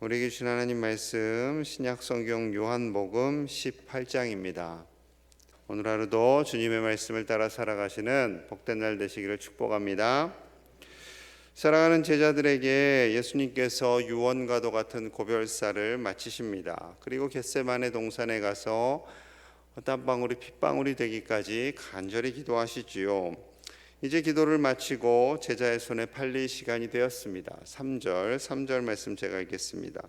우리에게 주신 하나님 말씀 신약성경 요한복음 18장입니다. 오늘 하루도 주님의 말씀을 따라 살아가시는 복된 날 되시기를 축복합니다. 사랑하는 제자들에게 예수님께서 유언과도 같은 고별사를 마치십니다. 그리고 겟세마네 동산에 가서 땀방울이 핏방울이 되기까지 간절히 기도하시지요. 이제 기도를 마치고 제자의 손에 팔릴 시간이 되었습니다. 3절 말씀 제가 읽겠습니다.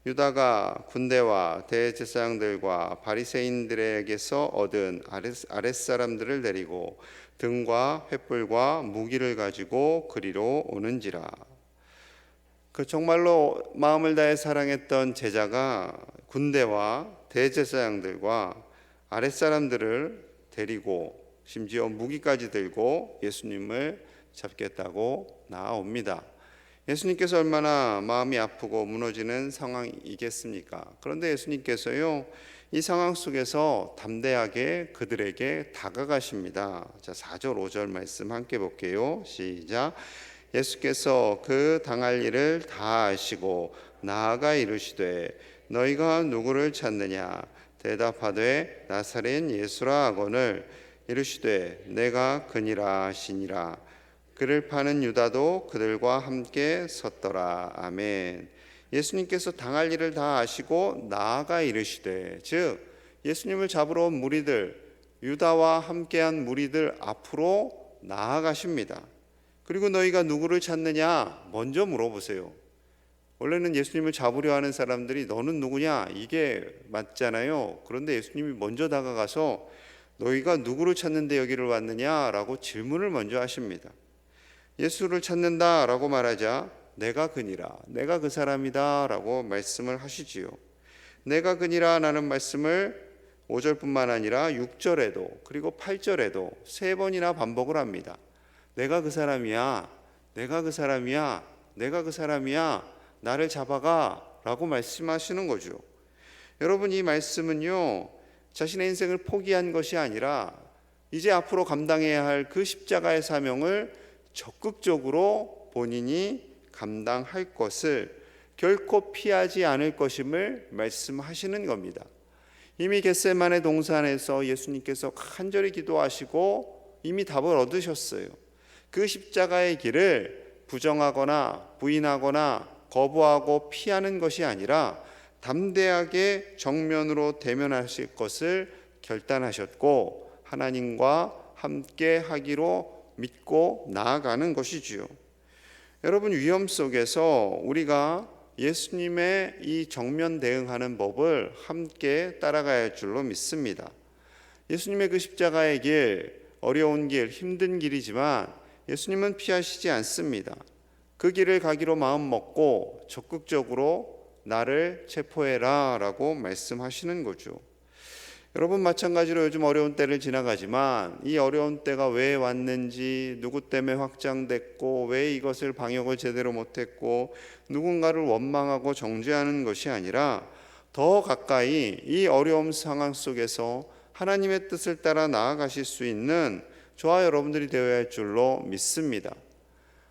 유다가 군대와 대제사장들과 바리새인들에게서 얻은 아랫사람들을 데리고 등과 횃불과 무기를 가지고 그리로 오는지라. 정말로 마음을 다해 사랑했던 제자가 군대와 대제사장들과 아랫사람들을 데리고 심지어 무기까지 들고 예수님을 잡겠다고 나아옵니다. 예수님께서 얼마나 마음이 아프고 무너지는 상황이겠습니까? 그런데 예수님께서요, 이 상황 속에서 담대하게 그들에게 다가가십니다. 자, 4절 5절 말씀 함께 볼게요. 시작. 예수께서 그 당할 일을 다 아시고 나아가 이르시되 너희가 누구를 찾느냐? 대답하되 나사렛 예수라 하거늘 이르시되 내가 그니라 하시니라. 그를 파는 유다도 그들과 함께 섰더라. 아멘. 예수님께서 당할 일을 다 아시고 나아가 이르시되, 즉 예수님을 잡으러 온 무리들, 유다와 함께한 무리들 앞으로 나아가십니다. 그리고 너희가 누구를 찾느냐 먼저 물어보세요. 원래는 예수님을 잡으려 하는 사람들이 너는 누구냐 이게 맞잖아요. 그런데 예수님이 먼저 다가가서 너희가 누구를 찾는데 여기를 왔느냐라고 질문을 먼저 하십니다. 예수를 찾는다라고 말하자 내가 그니라, 내가 그 사람이다 라고 말씀을 하시지요. 내가 그니라 라는 말씀을 5절뿐만 아니라 6절에도 그리고 8절에도 3번이나 반복을 합니다. 내가 그 사람이야, 내가 그 사람이야, 내가 그 사람이야, 나를 잡아가 라고 말씀하시는 거죠. 여러분, 이 말씀은요, 자신의 인생을 포기한 것이 아니라 이제 앞으로 감당해야 할 그 십자가의 사명을 적극적으로 본인이 감당할 것을 결코 피하지 않을 것임을 말씀하시는 겁니다. 이미 겟세마네 동산에서 예수님께서 간절히 기도하시고 이미 답을 얻으셨어요. 그 십자가의 길을 부정하거나 부인하거나 거부하고 피하는 것이 아니라 담대하게 정면으로 대면하실 것을 결단하셨고 하나님과 함께 하기로 믿고 나아가는 것이지요. 여러분, 위험 속에서 우리가 예수님의 이 정면 대응하는 법을 함께 따라가야 할 줄로 믿습니다. 예수님의 그 십자가의 길, 어려운 길, 힘든 길이지만 예수님은 피하시지 않습니다. 그 길을 가기로 마음 먹고 적극적으로 나를 체포해라 라고 말씀하시는 거죠. 여러분, 마찬가지로 요즘 어려운 때를 지나가지만 이 어려운 때가 왜 왔는지, 누구 때문에 확장됐고 왜 이것을 방역을 제대로 못했고 누군가를 원망하고 정죄하는 것이 아니라 더 가까이 이 어려움 상황 속에서 하나님의 뜻을 따라 나아가실 수 있는 저와 여러분들이 되어야 할 줄로 믿습니다.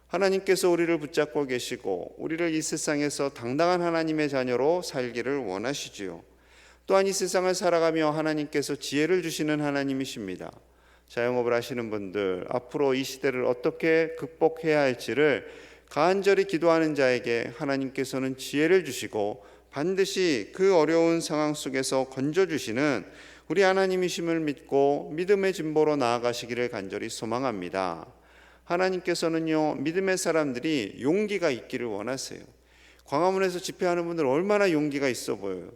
하나님께서 우리를 붙잡고 계시고 우리를 이 세상에서 당당한 하나님의 자녀로 살기를 원하시지요. 또한 이 세상을 살아가며 하나님께서 지혜를 주시는 하나님이십니다. 자영업을 하시는 분들, 앞으로 이 시대를 어떻게 극복해야 할지를 간절히 기도하는 자에게 하나님께서는 지혜를 주시고 반드시 그 어려운 상황 속에서 건져주시는 우리 하나님이심을 믿고 믿음의 진보로 나아가시기를 간절히 소망합니다. 하나님께서는요, 믿음의 사람들이 용기가 있기를 원하세요. 광화문에서 집회하는 분들 얼마나 용기가 있어 보여요.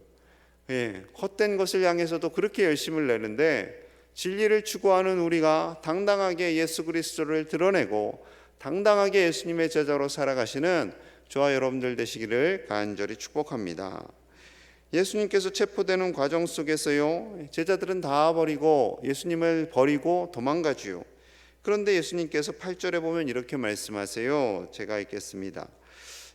헛된 것을 향해서도 그렇게 열심을 내는데 진리를 추구하는 우리가 당당하게 예수 그리스도를 드러내고 당당하게 예수님의 제자로 살아가시는 저와 여러분들 되시기를 간절히 축복합니다. 예수님께서 체포되는 과정 속에서요, 제자들은 다 버리고 예수님을 버리고 도망가지요. 그런데 예수님께서 8절에 보면 이렇게 말씀하세요. 제가 읽겠습니다.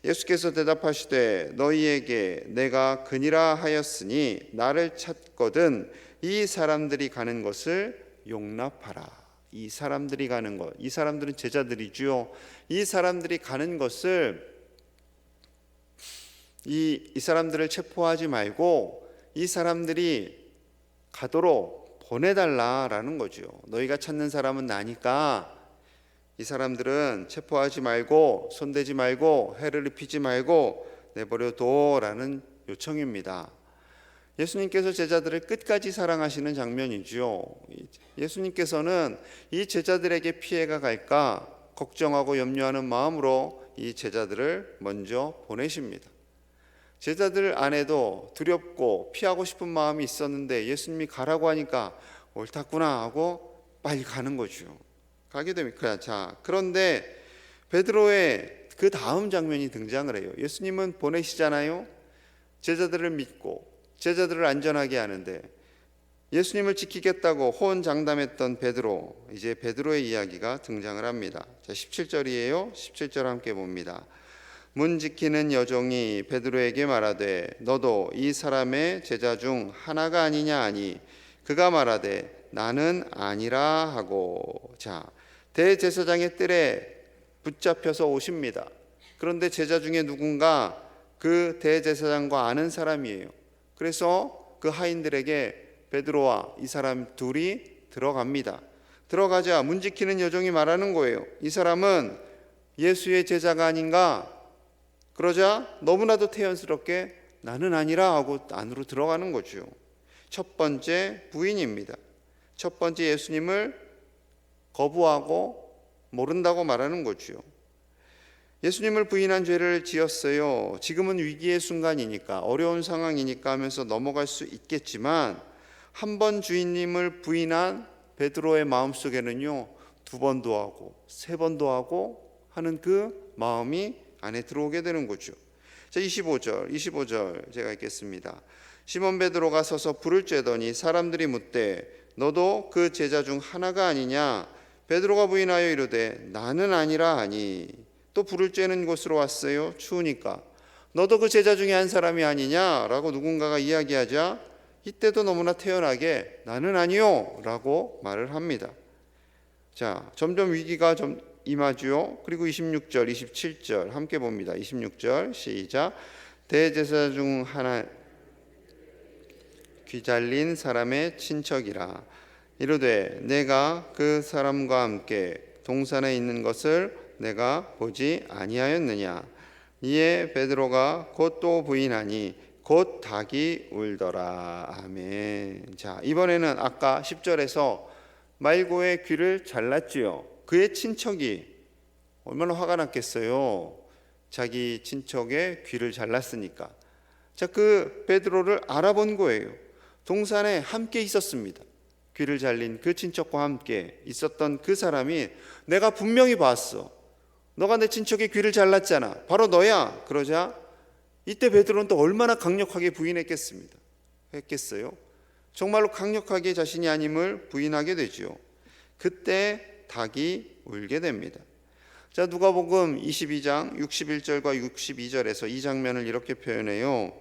예수께서 대답하시되 너희에게 내가 그니라 하였으니 나를 찾거든 이 사람들이 가는 것을 용납하라. 이 사람들이 가는 것, 이 사람들은 제자들이지요. 이 사람들이 가는 것을 이 사람들을 체포하지 말고 이 사람들이 가도록 보내달라라는 거죠. 너희가 찾는 사람은 나니까 이 사람들은 체포하지 말고 손대지 말고 해를 입히지 말고 내버려둬라는 요청입니다. 예수님께서 제자들을 끝까지 사랑하시는 장면이지요. 예수님께서는 이 제자들에게 피해가 갈까 걱정하고 염려하는 마음으로 이 제자들을 먼저 보내십니다. 제자들 안에도 두렵고 피하고 싶은 마음이 있었는데 예수님이 가라고 하니까 옳았구나 하고 빨리 가는 거죠. 가게 됩니다. 자, 그런데 베드로의 그 다음 장면이 등장을 해요. 예수님은 보내시잖아요. 제자들을 믿고 제자들을 안전하게 하는데 예수님을 지키겠다고 호언장담했던 베드로, 이제 베드로의 이야기가 등장을 합니다. 자, 17절이에요. 17절 함께 봅니다. 문 지키는 여종이 베드로에게 말하되 너도 이 사람의 제자 중 하나가 아니냐 하니 그가 말하되 나는 아니라 하고. 자, 대제사장의 뜰에 붙잡혀서 오십니다. 그런데 제자 중에 누군가 그 대제사장과 아는 사람이에요. 그래서 그 하인들에게 베드로와 이 사람 둘이 들어갑니다. 들어가자 문 지키는 여종이 말하는 거예요. 이 사람은 예수의 제자가 아닌가? 그러자 너무나도 태연스럽게 나는 아니라 하고 안으로 들어가는 거죠. 첫 번째 부인입니다. 첫 번째 예수님을 거부하고 모른다고 말하는 거죠. 예수님을 부인한 죄를 지었어요. 지금은 위기의 순간이니까 어려운 상황이니까 하면서 넘어갈 수 있겠지만 한 번 주인님을 부인한 베드로의 마음속에는요 2번도 하고 3번도 하고 하는 그 마음이 안에 들어오게 되는 거죠. 자, 25절 제가 읽겠습니다. 시몬 베드로가 서서 불을 쬐더니 사람들이 묻되 너도 그 제자 중 하나가 아니냐? 베드로가 부인하여 이르되 나는 아니라 하니. 또 불을 쬐는 곳으로 왔어요. 추우니까. 너도 그 제자 중에 한 사람이 아니냐라고 누군가가 이야기하자 이때도 너무나 태연하게 나는 아니요 라고 말을 합니다. 자, 점점 위기가 좀 임하죠. 그리고 26절, 27절 함께 봅니다. 26절 시작. 대제사 중 하나 귀잘린 사람의 친척이라 이르되 내가 그 사람과 함께 동산에 있는 것을 내가 보지 아니하였느냐. 이에 베드로가 곧 또 부인하니 곧 닭이 울더라. 아멘. 자, 이번에는 아까 10절에서 말고의 귀를 잘랐지요. 그의 친척이 얼마나 화가 났겠어요. 자기 친척의 귀를 잘랐으니까. 자, 그 베드로를 알아본 거예요. 동산에 함께 있었습니다. 귀를 잘린 그 친척과 함께 있었던 그 사람이 내가 분명히 봤어. 너가 내 친척의 귀를 잘랐잖아. 바로 너야. 그러자 이때 베드로는 또 얼마나 강력하게 했겠어요? 정말로 강력하게 자신이 아님을 부인하게 되죠. 그때 닭이 울게 됩니다. 자, 누가복음 22장 61절과 62절에서 이 장면을 이렇게 표현해요.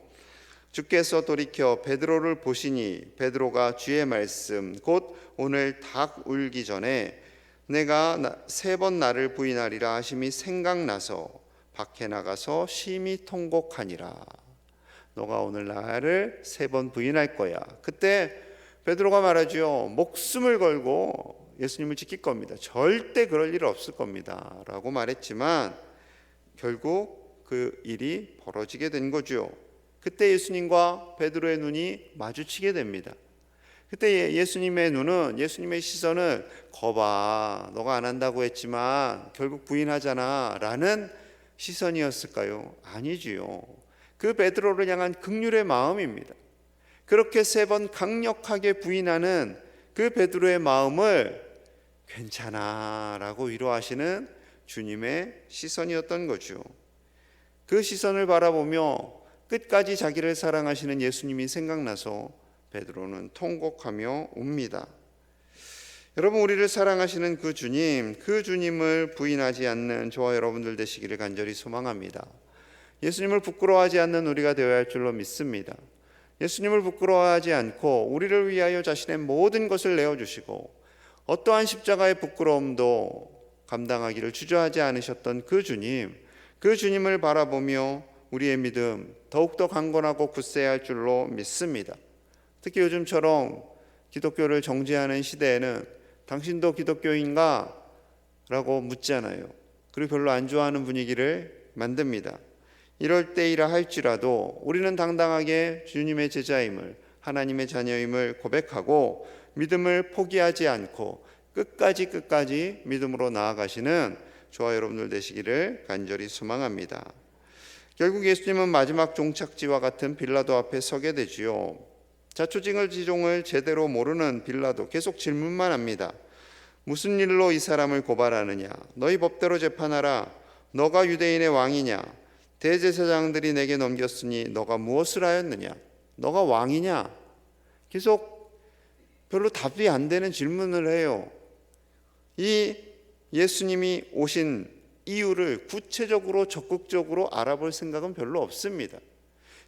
주께서 돌이켜 베드로를 보시니 베드로가 주의 말씀 곧 오늘 닭 울기 전에 내가 3번 나를 부인하리라 하심이 생각나서 밖에 나가서 심히 통곡하니라. 너가 오늘 나를 3번 부인할 거야. 그때 베드로가 말하죠. 목숨을 걸고 예수님을 지킬 겁니다. 절대 그럴 일 없을 겁니다 라고 말했지만 결국 그 일이 벌어지게 된 거죠. 그때 예수님과 베드로의 눈이 마주치게 됩니다. 그때 예수님의 눈은, 예수님의 시선은 거봐, 너가 안 한다고 했지만 결국 부인하잖아 라는 시선이었을까요? 아니지요. 그 베드로를 향한 긍휼의 마음입니다. 그렇게 3번 강력하게 부인하는 그 베드로의 마음을 괜찮아 라고 위로하시는 주님의 시선이었던 거죠. 그 시선을 바라보며 끝까지 자기를 사랑하시는 예수님이 생각나서 베드로는 통곡하며 웁니다. 여러분, 우리를 사랑하시는 그 주님을 부인하지 않는 저와 여러분들 되시기를 간절히 소망합니다. 예수님을 부끄러워하지 않는 우리가 되어야 할 줄로 믿습니다. 예수님을 부끄러워하지 않고 우리를 위하여 자신의 모든 것을 내어주시고 어떠한 십자가의 부끄러움도 감당하기를 주저하지 않으셨던 그 주님을 바라보며 우리의 믿음 더욱더 강건하고 굳세야 할 줄로 믿습니다. 특히 요즘처럼 기독교를 정죄하는 시대에는 당신도 기독교인가? 라고 묻잖아요. 그리고 별로 안 좋아하는 분위기를 만듭니다. 이럴 때이라 할지라도 우리는 당당하게 주님의 제자임을, 하나님의 자녀임을 고백하고 믿음을 포기하지 않고 끝까지 믿음으로 나아가시는 저와 여러분들 되시기를 간절히 소망합니다. 결국 예수님은 마지막 종착지와 같은 빌라도 앞에 서게 되지요. 자초지종을 제대로 모르는 빌라도 계속 질문만 합니다. 무슨 일로 이 사람을 고발하느냐? 너희 법대로 재판하라. 너가 유대인의 왕이냐? 대제사장들이 내게 넘겼으니 너가 무엇을 하였느냐? 너가 왕이냐? 계속 별로 답이 안 되는 질문을 해요. 이 예수님이 오신 이유를 구체적으로 적극적으로 알아볼 생각은 별로 없습니다.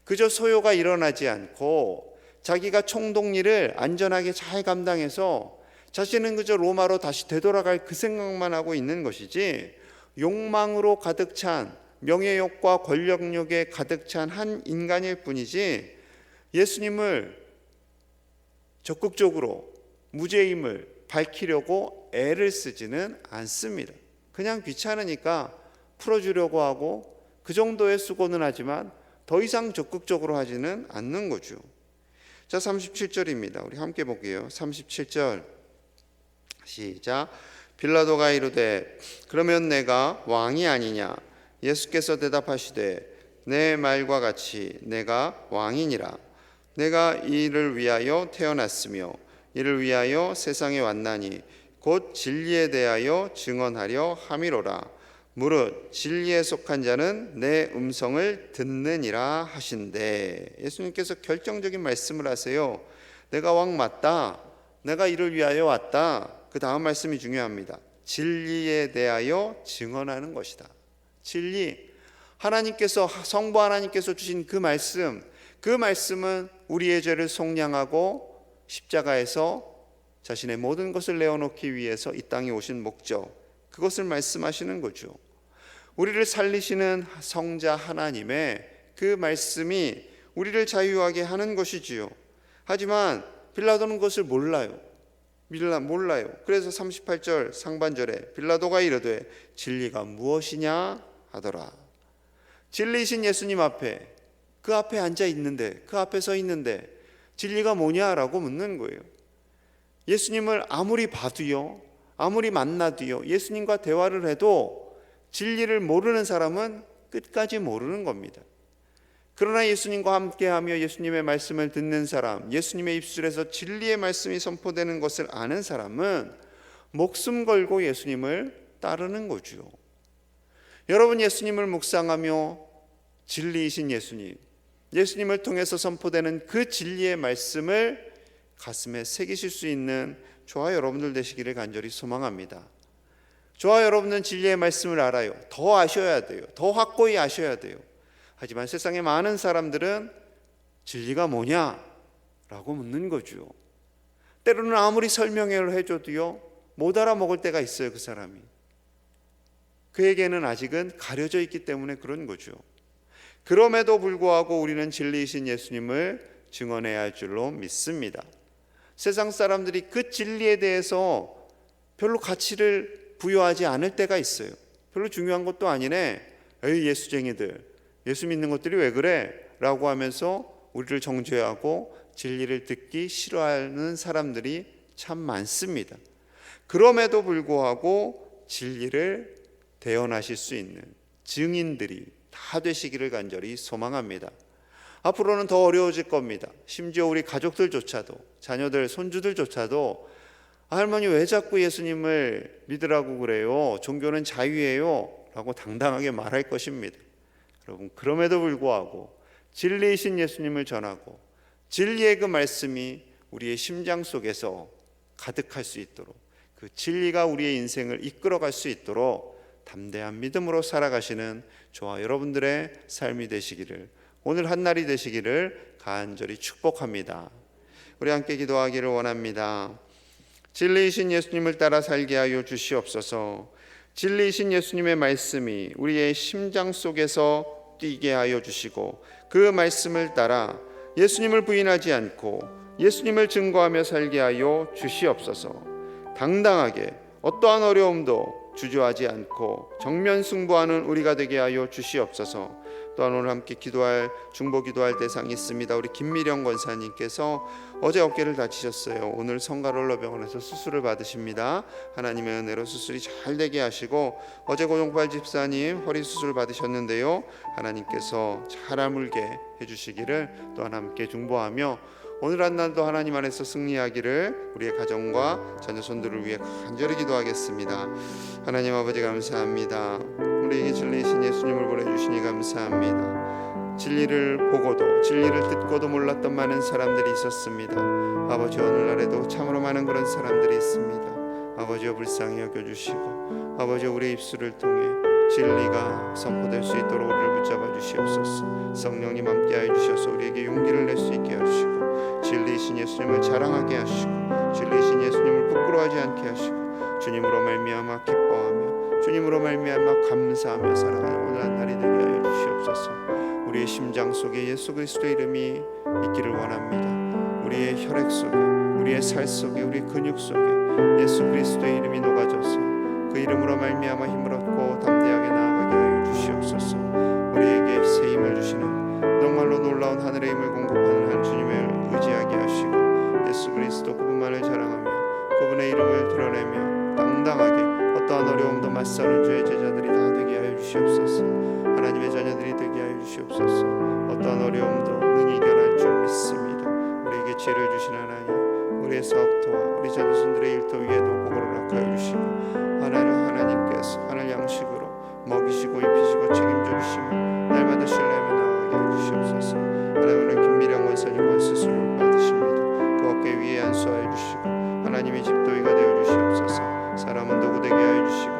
그저 소요가 일어나지 않고 자기가 총독일을 안전하게 잘 감당해서 자신은 그저 로마로 다시 되돌아갈 그 생각만 하고 있는 것이지, 욕망으로 가득 찬, 명예욕과 권력욕에 가득 찬 한 인간일 뿐이지 예수님을 적극적으로 무죄임을 밝히려고 애를 쓰지는 않습니다. 그냥 귀찮으니까 풀어주려고 하고 그 정도의 수고는 하지만 더 이상 적극적으로 하지는 않는 거죠. 자, 37절입니다. 우리 함께 볼게요. 37절 시작. 빌라도가 이르되 그러면 내가 왕이 아니냐? 예수께서 대답하시되 내 말과 같이 내가 왕이니라. 내가 이를 위하여 태어났으며 이를 위하여 세상에 왔나니 곧 진리에 대하여 증언하려 함이로라. 무릇 진리에 속한 자는 내 음성을 듣느니라 하신대. 예수님께서 결정적인 말씀을 하세요. 내가 왕 맞다. 내가 이를 위하여 왔다. 그 다음 말씀이 중요합니다. 진리에 대하여 증언하는 것이다. 진리, 하나님께서, 성부 하나님께서 주신 그 말씀은 우리의 죄를 속량하고 십자가에서 자신의 모든 것을 내어놓기 위해서 이 땅에 오신 목적, 그것을 말씀하시는 거죠. 우리를 살리시는 성자 하나님의 그 말씀이 우리를 자유하게 하는 것이지요. 하지만 빌라도는 그것을 몰라요. 그래서 38절 상반절에 빌라도가 이르되 진리가 무엇이냐 하더라. 진리이신 예수님 앞에, 그 앞에 앉아 있는데, 그 앞에 서 있는데 진리가 뭐냐라고 묻는 거예요. 예수님을 아무리 봐도요, 아무리 만나도요, 예수님과 대화를 해도 진리를 모르는 사람은 끝까지 모르는 겁니다. 그러나 예수님과 함께하며 예수님의 말씀을 듣는 사람, 예수님의 입술에서 진리의 말씀이 선포되는 것을 아는 사람은 목숨 걸고 예수님을 따르는 거죠. 여러분, 예수님을 묵상하며 진리이신 예수님을 통해서 선포되는 그 진리의 말씀을 가슴에 새기실 수 있는 저와 여러분들 되시기를 간절히 소망합니다. 저와 여러분은 진리의 말씀을 알아요. 더 아셔야 돼요. 더 확고히 아셔야 돼요. 하지만 세상의 많은 사람들은 진리가 뭐냐라고 묻는 거죠. 때로는 아무리 설명을 해줘도요, 못 알아먹을 때가 있어요. 그 사람이. 그에게는 아직은 가려져 있기 때문에 그런 거죠. 그럼에도 불구하고 우리는 진리이신 예수님을 증언해야 할 줄로 믿습니다. 세상 사람들이 그 진리에 대해서 별로 가치를 부여하지 않을 때가 있어요. 별로 중요한 것도 아니네. 에이, 예수쟁이들, 예수 믿는 것들이 왜 그래? 라고 하면서 우리를 정죄하고 진리를 듣기 싫어하는 사람들이 참 많습니다. 그럼에도 불구하고 진리를 대언하실 수 있는 증인들이 다 되시기를 간절히 소망합니다. 앞으로는 더 어려워질 겁니다. 심지어 우리 가족들조차도, 자녀들, 손주들조차도 할머니 왜 자꾸 예수님을 믿으라고 그래요? 종교는 자유예요 라고 당당하게 말할 것입니다. 여러분, 그럼에도 불구하고 진리이신 예수님을 전하고 진리의 그 말씀이 우리의 심장 속에서 가득할 수 있도록, 그 진리가 우리의 인생을 이끌어갈 수 있도록 담대한 믿음으로 살아가시는 저와 여러분들의 삶이 되시기를, 오늘 한날이 되시기를 간절히 축복합니다. 우리 함께 기도하기를 원합니다. 진리이신 예수님을 따라 살게 하여 주시옵소서. 진리이신 예수님의 말씀이 우리의 심장 속에서 뛰게 하여 주시고 그 말씀을 따라 예수님을 부인하지 않고 예수님을 증거하며 살게 하여 주시옵소서. 당당하게 어떠한 어려움도 주저하지 않고 정면 승부하는 우리가 되게 하여 주시옵소서. 또한 오늘 함께 중보 기도할 대상이 있습니다. 우리 김미령 권사님께서 어제 어깨를 다치셨어요. 오늘 성가롤러병원에서 수술을 받으십니다. 하나님의 은혜로 수술이 잘 되게 하시고, 어제 고종팔 집사님 허리 수술 받으셨는데요, 하나님께서 잘 아물게 해주시기를 또한 함께 중보하며, 오늘 한 날도 하나님 안에서 승리하기를 우리의 가정과 자녀손들을 위해 간절히 기도하겠습니다. 하나님 아버지 감사합니다. 우리에게 진리이신 예수님을 보내주시니 감사합니다. 진리를 보고도 진리를 듣고도 몰랐던 많은 사람들이 있었습니다. 아버지, 오늘날에도 참으로 많은 그런 사람들이 있습니다. 아버지여 불쌍히 여겨주시고, 아버지 우리의 입술을 통해 진리가 선포될 수 있도록 우리를 붙잡아 주시옵소서. 성령님 함께하여 주셔서 우리에게 용기를 낼 수 있게 하시고, 진리이신 예수님을 자랑하게 하시고, 진리이신 예수님을 부끄러워하지 않게 하시고, 주님으로 말미암아 기뻐하며 주님으로 말미암아 감사하며 살아가는 오늘 한 날이 되게 하여 주시옵소서. 우리의 심장 속에 예수 그리스도의 이름이 있기를 원합니다. 우리의 혈액 속에, 우리의 살 속에, 우리의 근육 속에 예수 그리스도의 이름이 녹아져서 그 이름으로 말미암아 힘을 얻고 담대하게 나아가게 하여 주시옵소서. 우리에게 새 힘을 주시는, 정말로 놀라운 하늘의 힘을 공급하는 한 주님을 의지하게 하시고, 예수 그리스도 그분만을 자랑하며 그분의 이름을 드러내며 당당하게 어떠한 어려움도 맞서는 주의 제자들이 다 되게 하여 주시옵소서. 하나님의 자녀들이 되게 하여 주시옵소서. 어떠한 어려움도 능히 이겨낼 줄 믿습니다. 우리에게 지혜를 주신 하나님, 우리의 사업터와 우리 자녀손들의 일터 위에도 복을 허락하여 주시고, 하나님께서 하늘 양식으로 먹이시고 입히시고 책임져 주시며 날마다 신뢰하며 나아가게 하여 주시옵소서. 하나님, 오늘 김미령 원사님과 수술을 받으십니다. 그 어깨 위에 안수하여 주시고 하나님의 집도의가 되어 주시옵소서. 사람은 도구 되게 하여 주시고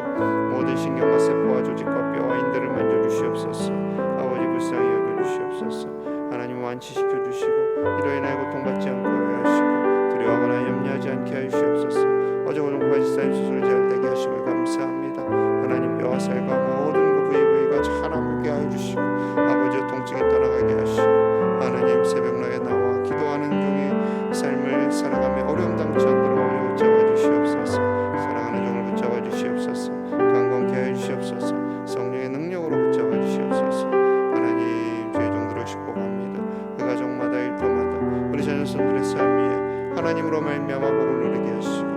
모든 신경과 세포와 조직과 뼈와 인대를 만져 주시옵소서. 아버지 불쌍히 여겨 주시옵소서. 하나님 완치시켜 주시고 이로 인하여 고통받지 않고 하시고 두려워하거나 염려하지 않게 하여 주시옵소서. 어제 고종팔 집사님 수술을 잘 되게 하심을 감사합니다. 하나님, 뼈와 살과 모든 그 부위가 잘 아물게 하여 주시고, 아버지의 통증이 떠나가게 하시고, 하나님 새벽녘에 나와 기도하는 종의 삶을 살아가며 어려움 당치 않도록 붙잡아 주시옵소서. 사랑하는 종을 붙잡아 주시옵소서. 강건케 하여 주시옵소서. 성령의 능력으로 붙잡아 주시옵소서. 하나님, 주의 종들을 축복합니다. 그 가정마다 일터마다 우리 자녀손들의 삶 위에 하나님으로 말미암아 복을 누리게 하시고,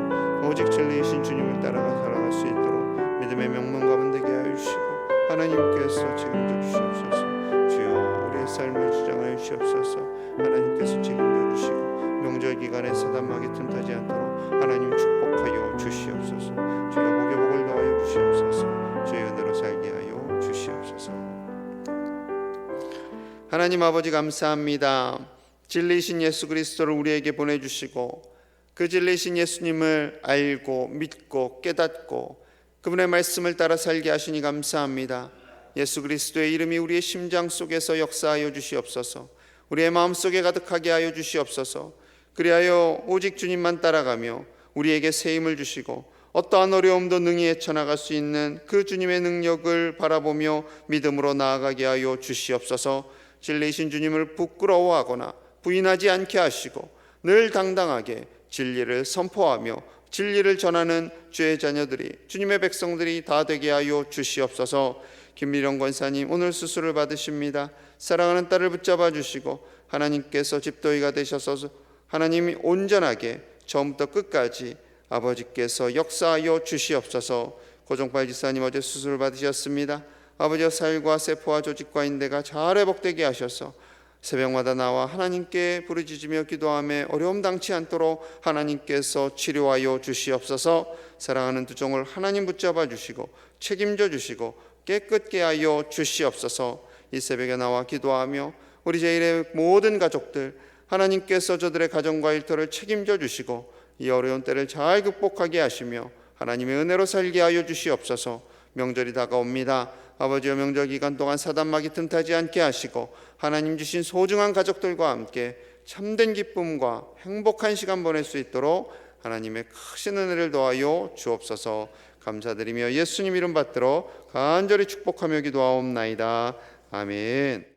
오직 진리이신 주님을 따라가 살아갈 수 있도록 믿음의 명문가문 되게 하여 주시고, 하나님께서 책임져 주시옵소서. 주여, 우리의 삶을 주장하여 주시옵소서. 하나님께서 책임져 주시고 명절 기간에 사단마귀 틈타지 않도록 하나님 축복하여 주시옵소서. 주여, 복의 복을 더하여 주시옵소서. 주의 은혜로 살게 하여 주시옵소서. 하나님 아버지 감사합니다. 진리이신 예수 그리스도를 우리에게 보내주시고, 그 진리이신 예수님을 알고 믿고 깨닫고 그분의 말씀을 따라 살게 하시니 감사합니다. 예수 그리스도의 이름이 우리의 심장 속에서 역사하여 주시옵소서. 우리의 마음속에 가득하게 하여 주시옵소서. 그리하여 오직 주님만 따라가며 우리에게 새 힘을 주시고 어떠한 어려움도 능히 헤쳐나갈 수 있는 그 주님의 능력을 바라보며 믿음으로 나아가게 하여 주시옵소서. 진리이신 주님을 부끄러워하거나 부인하지 않게 하시고 늘 당당하게 진리를 선포하며 진리를 전하는 주의 자녀들이, 주님의 백성들이 다 되게 하여 주시옵소서. 김미령 권사님 오늘 수술을 받으십니다. 사랑하는 딸을 붙잡아 주시고 하나님께서 집도의가 되셔서 하나님이 온전하게 처음부터 끝까지 아버지께서 역사하여 주시옵소서. 고종팔 집사님 어제 수술을 받으셨습니다. 아버지의 살과 세포와 조직과 인대가 잘 회복되게 하셔서 새벽마다 나와 하나님께 부르짖으며 기도하며 어려움 당치 않도록 하나님께서 치료하여 주시옵소서. 사랑하는 두 종을 하나님 붙잡아 주시고 책임져 주시고 깨끗게 하여 주시옵소서. 이 새벽에 나와 기도하며 우리 제일의 모든 가족들, 하나님께서 저들의 가정과 일터를 책임져 주시고 이 어려운 때를 잘 극복하게 하시며 하나님의 은혜로 살게 하여 주시옵소서. 명절이 다가옵니다. 아버지여, 명절 기간 동안 사단마귀 틈타지 않게 하시고 하나님 주신 소중한 가족들과 함께 참된 기쁨과 행복한 시간 보낼 수 있도록 하나님의 크신 은혜를 더하여 주옵소서. 감사드리며 예수님 이름 받들어 간절히 축복하며 기도하옵나이다. 아멘.